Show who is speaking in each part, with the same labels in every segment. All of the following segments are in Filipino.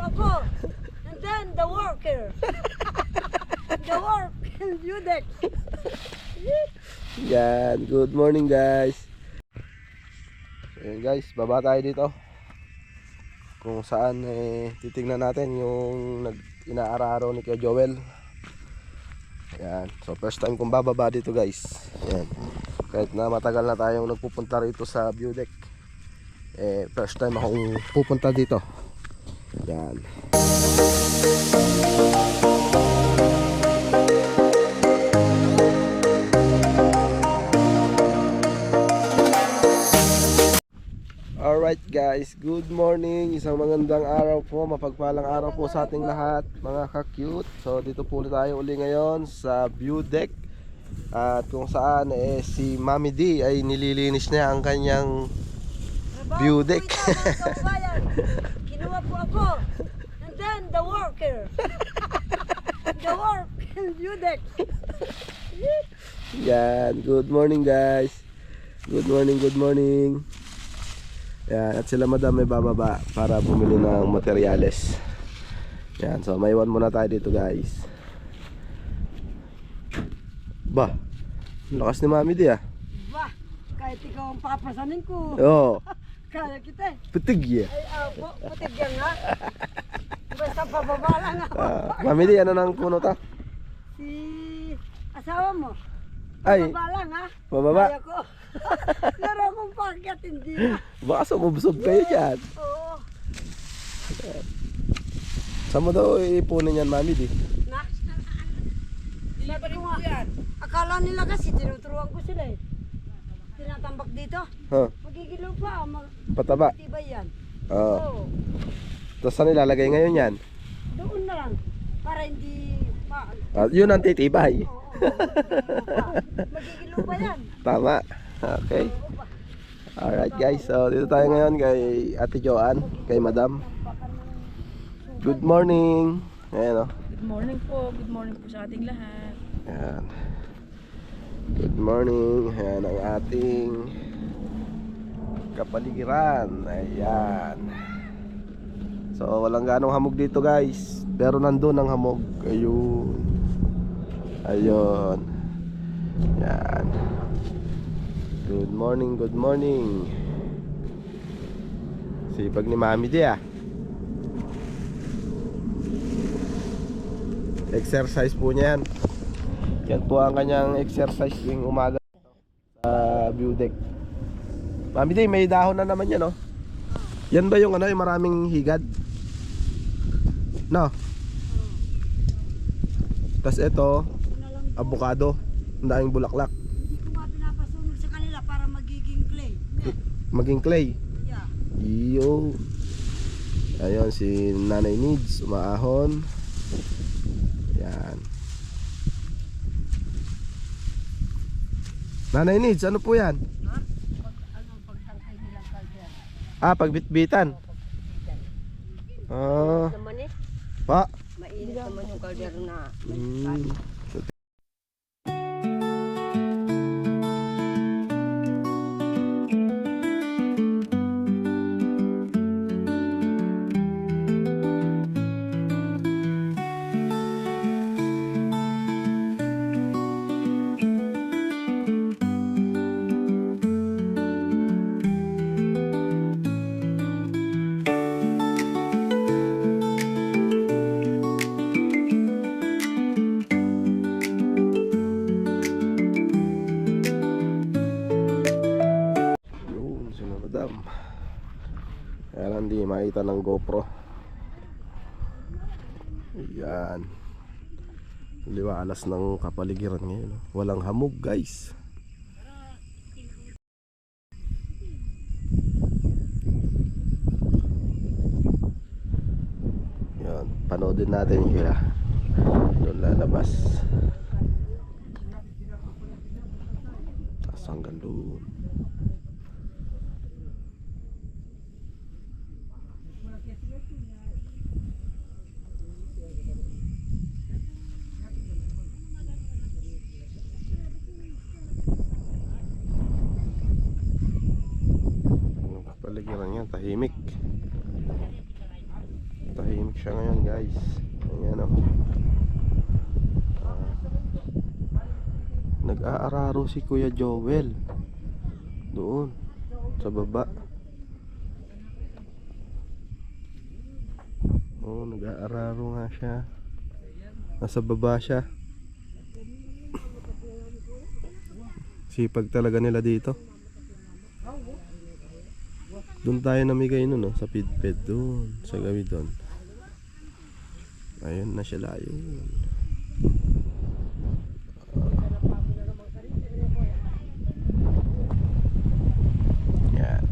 Speaker 1: ako. And then the worker. The work in Budek.
Speaker 2: Yan, good morning guys. Ayan guys, baba tayo dito. Kung saan titingnan natin yung inaararo ni Kuya Joel. Ayan, so first time kong bababa dito guys. Ayan, kahit na matagal na tayong nagpupunta rito sa Budek, first time akong pupunta dito. Ayan. Alright guys, good morning. Isang magandang araw po, mapagpalang araw po sa ating lahat mga ka-cute. So dito po ulit tayo uli ngayon sa Budek. At kung saan si Mami D ay nililinis niya ang kanyang Budek.
Speaker 1: Kinuha po ako. And then the worker. The work in Budek.
Speaker 2: Yan, good morning guys. Good morning, good morning. Yan, at sila madam may bababa para bumili ng materyales. Yan, so may iwan muna tayo dito guys. Ba, lakas ni Mami di ah.
Speaker 1: Bah, kahit ikaw ang papasanin ko.
Speaker 2: Oo,
Speaker 1: Kaya kita eh.
Speaker 2: putig ya.
Speaker 1: Ay, putig yan nga. Basta pababa lang ako.
Speaker 2: Mami di, ano nang puno ta?
Speaker 1: Si asawa mo.
Speaker 2: Ay,
Speaker 1: Pababa lang ha.
Speaker 2: pababa.
Speaker 1: Kaya ko. Laro akong pagat, hindi na.
Speaker 2: Baka sumubsob kayo dyan.
Speaker 1: Oo.
Speaker 2: Saan mo daw ipunin yan Mami di?
Speaker 1: Na? Sabi ko nga, akala nila kasi tinuturuan ko sila eh. Tinatambak dito.
Speaker 2: Huh,
Speaker 1: Magigilo pa.
Speaker 2: pataba.
Speaker 1: Matibay yan.
Speaker 2: Oo.
Speaker 1: Oo.
Speaker 2: Tapos saan ilalagay ngayon yan?
Speaker 1: Doon na lang. Para hindi
Speaker 2: Yun ang titibay.
Speaker 1: Oo. Magigilo pa yan.
Speaker 2: Tama. Okay. Alright guys, so dito tayo ngayon kay Ate Joanne, kay Madam. Good morning. Ayan o.
Speaker 3: Good morning po sa ating lahat.
Speaker 2: Ayan. Good morning. Ayan ang ating kapaligiran. Ayan. So walang ganong hamog dito guys, pero nandun ang hamog. Ayun. Ayun. Ayan. Good morning, good morning. Sipag ni Mami di ah. Exercise po niya yan. Yan po ang kanyang exercise tuwing umaga sa Budek. Mami di, may dahon na naman yan, no? Yan ba yung ano, yung maraming higad? No? Tas ito, avocado. Ang daming bulaklak.
Speaker 1: Hindi ko nga pinapasunog sa kanila para magiging clay.
Speaker 2: Maging clay.
Speaker 1: Yeah.
Speaker 2: Iyo. Ayun si Nanay Needs umaahon. Yan. Nanay Needs, ano po yan?
Speaker 1: Ha? Pagtangkay nilang kalder.
Speaker 2: Ah, pagbitbitan. Ah,
Speaker 1: Naman eh.
Speaker 2: pa.
Speaker 1: Mainit naman yung kalder na.
Speaker 2: Hmm. Kaya lang di makita ng GoPro. Ayan. Liwalas ng kapaligiran ngayon. Walang hamog guys. Yan. Panoodin natin yung kaya doon lalabas. Tapos hanggang doon. Paligiran yan, tahimik. Tahimik. tahimik siya ngayon guys. Ayan o. Nag-aararo si Kuya Joel doon sa baba. Oh, nag-aararo nga siya. Nasa baba siya. Sipag talaga nila dito. Doon tayo namigay nun, no? Sa pidped doon, sa gabi doon. Ayun na sila, ayun. Yan.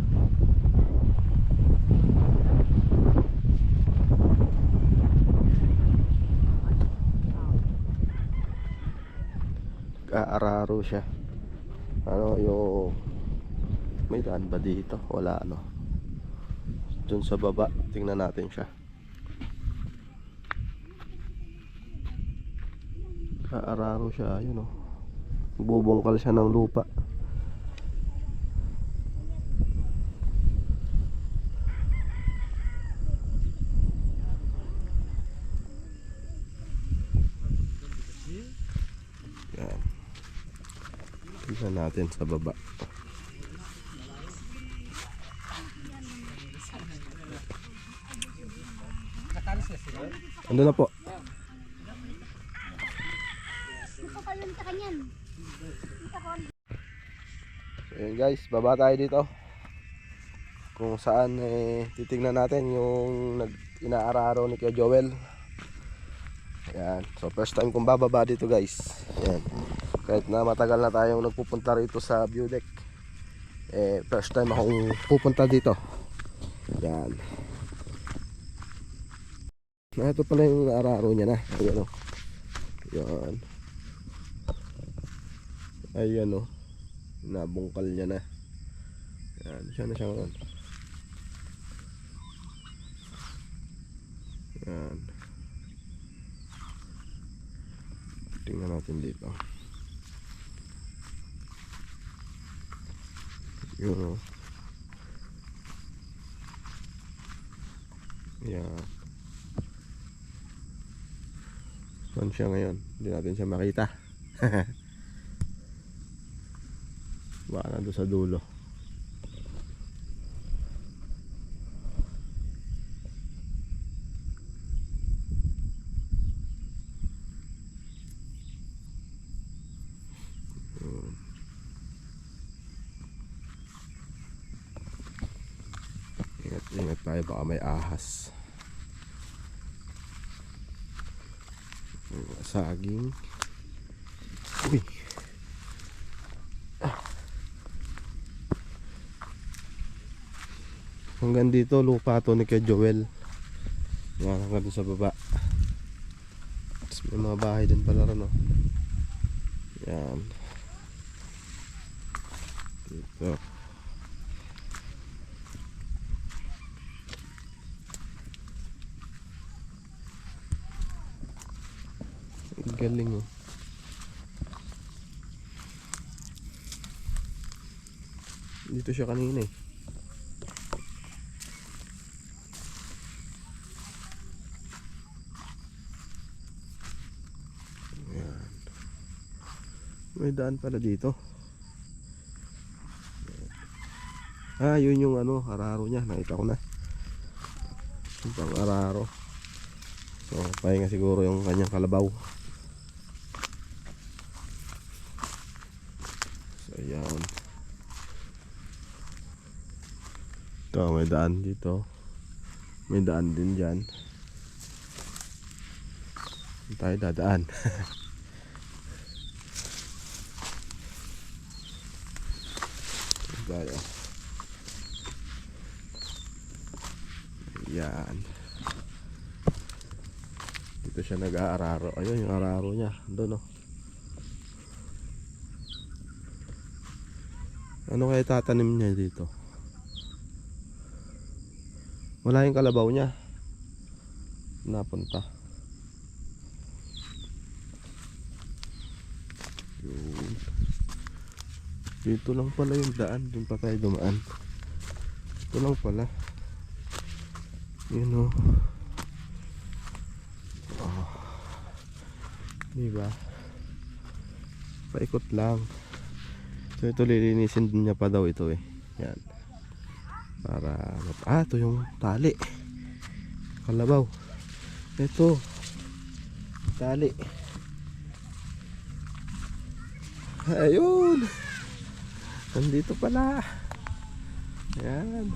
Speaker 2: Kaararo siya. Ano yung may daan ba dito? Wala, ano. Doon sa baba, tingnan natin siya. Kaararo siya, ayun oh. Bubungkal siya ng lupa. Yan. Tingnan natin sa baba. Ando na po. So yun guys, baba tayo dito. Kung saan titignan natin yung inaararo ni Kuya Joel. Ayan. So first time kong bababa dito guys. Ayan. Kahit na matagal na tayong nagpupunta rito sa view deck, first time akong pupunta dito. Ayan. Ito pala yung araro niya na. Ayan o. Ayan. Ayan o. Nabungkal niya na. Ayan. Siya na siya ngayon. Ayan. Tingnan natin dito. Ayan o. Ayan. Saan siya ngayon? Hindi natin siya makita. Baka nandun sa dulo. Ingat tayo, baka may ahas. Saging. Uy. Hanggang dito lupa to ni Kuya Joel. Yan, hanggang dito sa baba. Tapos may mga bahay din pala rin, no? Yan. Dito. Galing oh. Dito siya kanina eh. Ayan. May daan pala dito. Ah, yun yung ano, araro niya. Nakita ko na. Yung pang araro. So, pahinga siguro yung kanyang kalabaw. Ayan. Ito, may daan dito. May daan din dyan. Tayo dadaan. Tayo. Ayan. Dito siya nag-aararo. Ayun yung araro niya. Doon oh. Ano kaya tatanim niya dito? Wala yung kalabaw niya. Napunta. Yun. Dito lang pala yung daan. Doon pa tayo dumaan. Ito lang pala. Yun o. Diba? Paikot lang. So ito lilinisin din niya pa daw ito eh. Yan. Para ito yung tali. Kalabaw. Ito. Tali. Ayun. Nandito pala. Yan.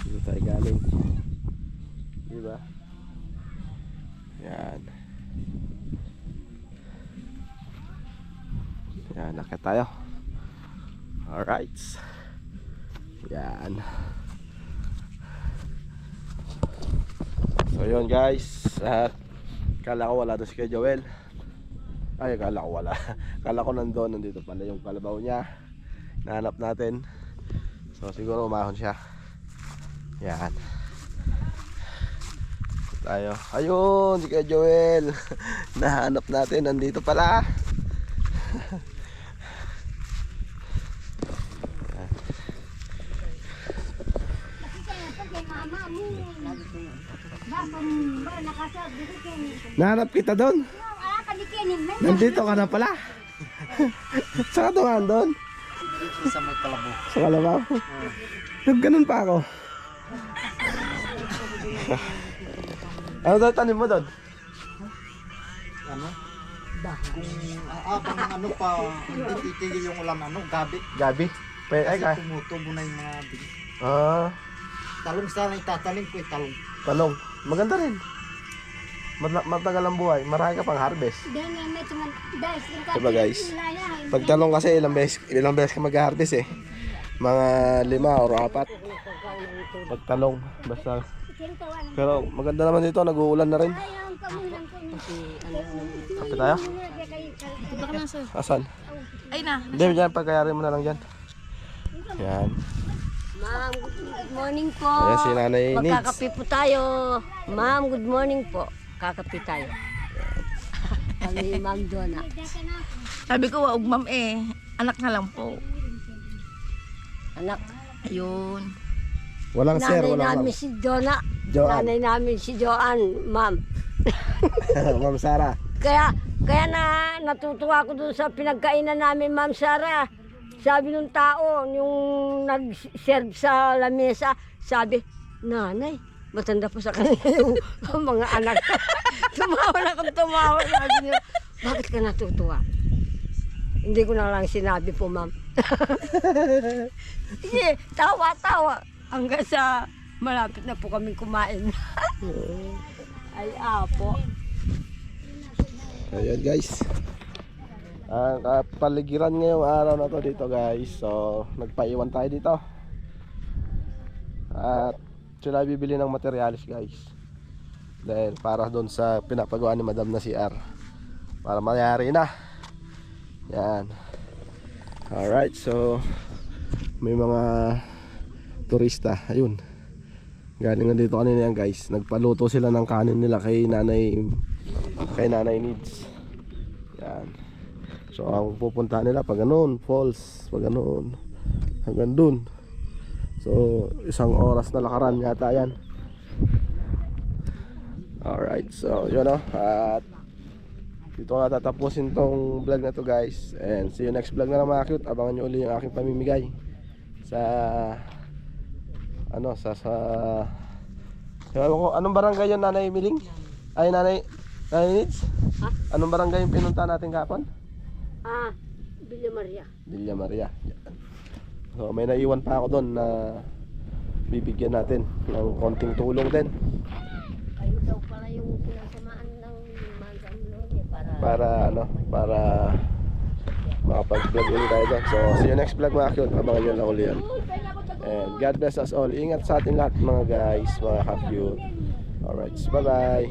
Speaker 2: Dito tayo galing. Diba? Yan. Yan, nakita tayo. Alright. Yan. So yun guys. Kala ko wala doon si Kuya Joel. Ay, kala ko wala. Kala ko nandito pala yung kalabaw niya. Nahanap natin. So siguro umahon siya. Yan. Tayo. Ayun, si Kuya Joel. Nahanap natin, nandito pala. Nahanap kita doon. Nandito ka na pala. Saan ka tumaan doon?
Speaker 4: Sa may kalabaw.
Speaker 2: Sa kalabaw? Nagganon pa ako. Ano daw tanim mo doon?
Speaker 4: Ano? Kung ano pa, hindi titigil yung ulan, gabi.
Speaker 2: Gabi? Ay,
Speaker 4: Kasi tumutubo na yung mga big. Talong sana itatanim ko, talong.
Speaker 2: Talong. Maganda rin. Matagal ang buhay. Marami ka pang harvest. Diba guys? Pag talong kasi ilang beses ka mag-harvest eh. Mga 5 or 4. Pag talong. Basta. Pero maganda naman dito. Nag-uulan na rin. Kapit tayo?
Speaker 3: Punta ka na, sir.
Speaker 2: Asan?
Speaker 3: Ay na.
Speaker 2: Hindi, dyan. Pagkayarin mo na lang dyan. Yan.
Speaker 1: Ma'am, good morning po.
Speaker 2: Ayan si Nanay Needs.
Speaker 1: Magkakape po tayo. Ma'am, good morning po. Kakape tayo. Kami Ma'am Donna.
Speaker 3: Sabi ko, wag ma'am eh. Anak na lang po.
Speaker 1: Anak.
Speaker 3: Ayun.
Speaker 2: Walang sir,
Speaker 1: Nanay
Speaker 2: walang
Speaker 1: namin
Speaker 2: ma'am.
Speaker 1: si Donna.
Speaker 2: Joanne.
Speaker 1: Nanay namin si Joanne, Ma'am.
Speaker 2: Ma'am Sara.
Speaker 1: Kaya natutuwa ko dun sa pinagkainan namin, Ma'am Sara. Sabi nung tao, yung nag-serve sa lamesa, sabi, Nanay, matanda pa sa kanila yung mga anak. Tumawa na kung tumawa. Sabi niya, bakit ka natutuwa? Hindi ko na lang sinabi po, Ma'am. Sige, tawa-tawa. Hanggang sa malapit na po kaming kumain. Ay, apo.
Speaker 2: Ayan guys. Ang kapaligiran ngayong araw na to dito guys. So nagpaiwan tayo dito. At sila bibili ng materialis guys. Dahil para doon sa pinapagawa ni Madam na CR. Para mayari na. Yan. Alright, so may mga turista. Ayun. Galing na dito kanina yan guys. Nagpaluto sila ng kanin nila kay Nanay Needs. Yan. So ang pupuntahan nila pag ganun, falls, pag ganun, hanggang dun. So 1 oras na lakaran yata yan. Alright, so yun o. At dito na tatapusin tong vlog na to guys. And see you next vlog na lang mga cute. Abangan nyo uli yung aking pamimigay sa anong barangay yun, Nanay Miling? Ay, Nanay Needs?
Speaker 1: Ha?
Speaker 2: Anong barangay yung pinunta natin kahapon?
Speaker 1: Villa Maria.
Speaker 2: Villa Maria. Yan. So may naiwan pa ako doon na bibigyan natin ng konting tulong din.
Speaker 1: Kayo daw pala yung pinasamaan ng Manzamlon para makapag-vlog ulit tayo doon. So see you next vlog mga cute. Abangan nyo lang ulit yan. And God bless us all. Ingat sa ating lahat mga guys, mga ka-cute. Alright, bye bye.